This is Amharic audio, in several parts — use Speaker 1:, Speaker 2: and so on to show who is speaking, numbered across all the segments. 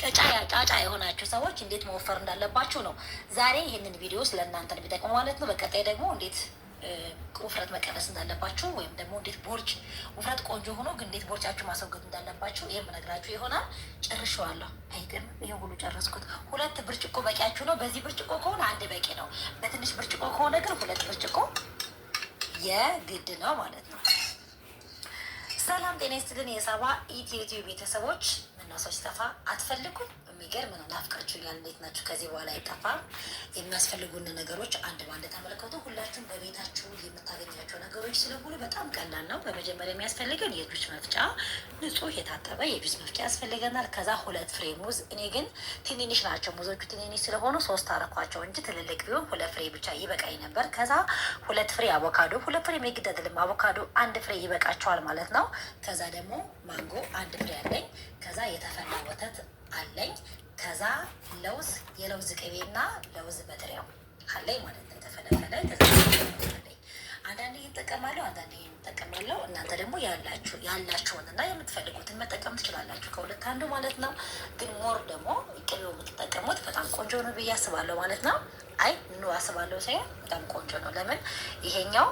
Speaker 1: ጫጫ የሆናችሁ ሰዎች እንዴት መወፈር እንዳለባችሁ ነው ዛሬ ይህንን ቪዲዮ ስለ እናንተ ቢጠቅሙ ማለት ነው። በቀጣይ ደግሞ እንዴት ውፍረት መቀነስ እንዳለባችሁ ወይም ደግሞ እንዴት ቦርጭ ውፍረት ቆንጆ ሆኖ ግን እንዴት ቦርጫችሁ ማስወገድ እንዳለባችሁ ይህም ነግራችሁ ይሆናል። ጨርሼዋለሁ። አይገርም? ይሄን ሁሉ ጨረስኩት። 2 ብርጭቆ በቂያችሁ ነው። በዚህ ብርጭቆ ከሆነ 1 በቂ ነው። በትንሽ ብርጭቆ ከሆነ ግን 2 ብርጭቆ የግድ ነው ማለት ነው። ሰላም ጤና ይስጥልን። የሳባ ኢትዮ ቤተሰቦች ምነው ሰው ሲጠፋ አትፈልጉም? የሚገርም ነው። ናፍቃችሁኛል። እንዴት ናችሁ? ከዚህ በኋላ አይጠፋም። የሚያስፈልጉን ነገሮች አንድ ባንድ ተመለከቱ። ሁላችሁም በቤታችሁ የምታገኛቸው ነገሮች ስለሆኑ በጣም ቀላል ነው። በመጀመሪያ የሚያስፈልገን የጁስ መፍጫ፣ ንጹህ የታጠበ የጁስ መፍጫ ያስፈልገናል። ከዛ 2 ፍሬ ሙዝ። እኔ ግን ትንንሽ ናቸው ሙዞቹ፣ ትንንሽ ስለሆኑ 3 አረኳቸው እንጂ ትልልቅ ቢሆን 2 ፍሬ ብቻ ይበቃኝ ነበር። ከዛ 2 ፍሬ አቮካዶ፣ 2 ፍሬ የሚግድ አይደለም አቮካዶ 1 ፍሬ ይበቃቸዋል ማለት ነው። ከዛ ደግሞ ማንጎ 1 ፍሬ አለኝ። ከዛ የተፈላ ወተት አለኝ። ከዛ ለውዝ፣ የለውዝ ቅቤና ለውዝ በጥሬው አለኝ ማለት ነው። የተፈለፈለ ተዘጋጅ። አንዳንዴ ይጠቀማለሁ፣ አንዳንዴ ይጠቀማለሁ። እናንተ ደግሞ ያላችሁን እና የምትፈልጉትን መጠቀም ትችላላችሁ። ከሁለት አንዱ ማለት ነው። ግን ሞር ደግሞ ቅቤው የምትጠቀሙት በጣም ቆንጆ ነው ብዬ አስባለሁ ማለት ነው። አይ አስባለሁ ሳይሆን በጣም ቆንጆ ነው። ለምን ይሄኛው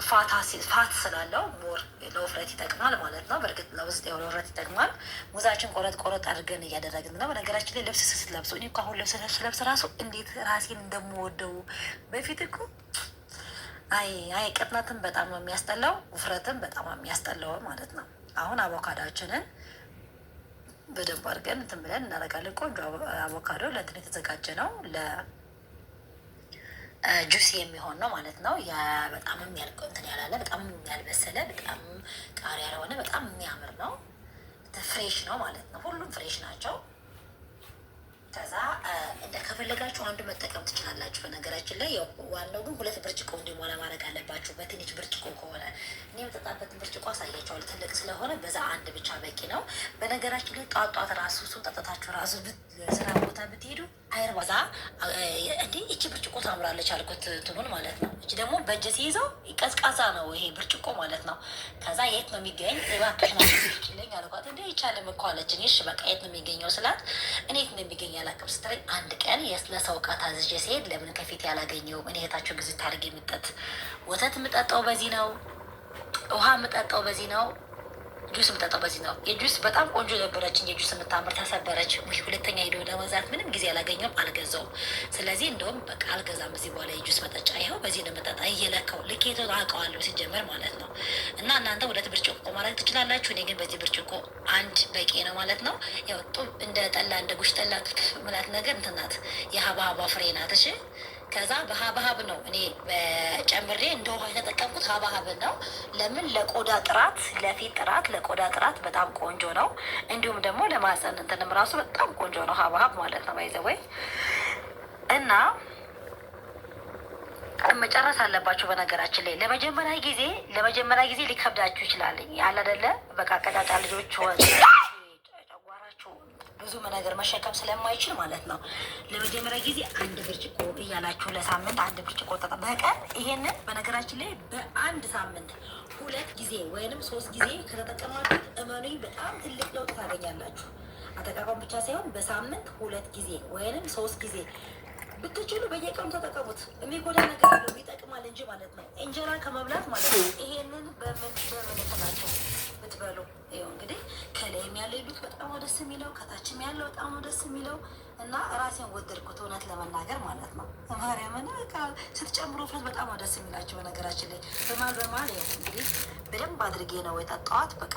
Speaker 1: ፋት ስላለው ሞር ለውፍረት ይጠቅማል ማለት ነው። በእርግጥ ለውስጥ ለውፍረት ይጠቅማል። ሙዛችን ቆረጥ አድርገን እያደረግን ነው። በነገራችን ላይ ልብስ ስትለብሱ እኔ እኮ አሁን ልብስ ራሱ እንዴት ራሴን እንደምወደው በፊት እኮ አይ ቅጥነትን በጣም ነው የሚያስጠላው፣ ውፍረትን በጣም ነው የሚያስጠላው ማለት ነው። አሁን አቮካዳችንን በደንብ አድርገን እንትን ብለን እናደርጋለን። ቆንጆ አቮካዶ ለእንትን የተዘጋጀ ነው ጁስ የሚሆን ነው ማለት ነው። በጣም እንትን ያላለ በጣም ያልበሰለ በጣም ቃሪያ ያልሆነ በጣም የሚያምር ነው። ፍሬሽ ነው ማለት ነው። ሁሉም ፍሬሽ ናቸው። ከዛ ከፈለጋችሁ አንዱ መጠቀም ትችላላችሁ። በነገራችን ላይ ዋናው ግን 2 ብርጭቆ እንዲሞላ ማድረግ አለባችሁ። በትንሽ ብርጭቆ ከሆነ እኔ የምጠጣበትን ብርጭቆ አሳያቸዋለሁ። ትልቅ ስለሆነ በዛ 1 ብቻ በቂ ነው። በነገራችን ላይ ጧት ራሱ እሱን ጠጥታችሁ ራሱ ስራ ቦታ ብትሄዱ አይርባዛ እንዴ እቺ ብርጭቆ ታምራለች አልኩት እንትኑን ማለት ነው። እቺ ደግሞ በእጅ ሲይዘው ቀዝቃዛ ነው ይሄ ብርጭቆ ማለት ነው። ከዛ የት ነው የሚገኝ እባክሽን አትችለኝ አልኳት። እንዴ ይቻለም እኮ አለችኝ። እሺ በቃ የት ነው የሚገኘው ስላት እኔ የት ነው የሚገኝ አላውቅም ስትለኝ አንድ ቀን ለሰው ዕቃ ታዝዤ ሲሄድ ለምን ከፊት ያላገኘው እኔ የታቸው ጊዜ ታርግ የምጠጥ ወተት የምጠጣው በዚህ ነው፣ ውሃ የምጠጣው በዚህ ነው፣ ጁስ የምጠጣው በዚህ ነው። የጁስ በጣም ቆንጆ ነበረችኝ። የጁስ የምታምር ተሰበረች። ሁለተኛ ሄዶ ለመግዛት ምንም ጊዜ አላገኘውም፣ አልገዛውም። ስለዚህ እንደውም በቃ አልገዛም እዚህ በኋላ የጁስ መጠጫ። ይኸው በዚህ ነው መጠጣ እየለካው ልኬቱን አውቀዋለሁ ሲጀመር ማለት ነው። እና እናንተ 2 ብርጭቆ ማድረግ ትችላላችሁ። እኔ ግን በዚህ ብርጭቆ 1 በቂ ነው ማለት ነው። ያው እንደ ጠላ እንደ ጉሽ ጠላ ምላት ነገር እንትን ናት፣ የሀባሀባ ፍሬ ናት። እሺ ከዛ በሀባሀብ ነው እኔ ጨምሬ እንደ ውሃ የተጠቀምኩት ሀባሀብን ነው። ለምን ለቆዳ ጥራት፣ ለፊት ጥራት፣ ለቆዳ ጥራት በጣም ቆንጆ ነው። እንዲሁም ደግሞ ለማፀን እንትንም ራሱ በጣም ቆንጆ ነው ሀባሀብ ማለት ነው። ባይዘወይ እና መጨረስ አለባችሁ። በነገራችን ላይ ለመጀመሪያ ጊዜ ሊከብዳችሁ ይችላል። ያለ አይደለ በቃ ቀጫጫ ልጆች ጨጓራችሁ ብዙ ነገር መሸከም ስለማይችል ማለት ነው። ለመጀመሪያ ጊዜ 1 ብርጭቆ እያላችሁ ለሳምንት 1 ብርጭቆ ጠጣ በቀን። ይሄንን በነገራችን ላይ በ1 ሳምንት 2 ጊዜ ወይንም 3 ጊዜ ከተጠቀማችሁ እመኑኝ በጣም ትልቅ ለውጥ ታገኛላችሁ። አጠቃቀም ብቻ ሳይሆን በሳምንት 2 ጊዜ ወይንም 3 ጊዜ ብትችሉ በየቀኑ ተጠቀሙት። የሚጎዳ ነገር የለውም፣ ይጠቅማል እንጂ ማለት ነው። እንጀራ ከመብላት ማለት ነው። ይሄንን በምንድናቸው ብትበሉ ይኸው እንግዲህ ከላይም ያለው ይሉት በጣም ደስ የሚለው ከታችም ያለው በጣም ደስ የሚለው እና ራሴን ወደድኩት እውነት ለመናገር ማለት ነው። ማርያምን ስትጨምሩ ፍረት በጣም ደስ የሚላቸው በነገራችን ላይ በማል ይኸው እንግዲህ በደንብ አድርጌ ነው የጠጣኋት በቃ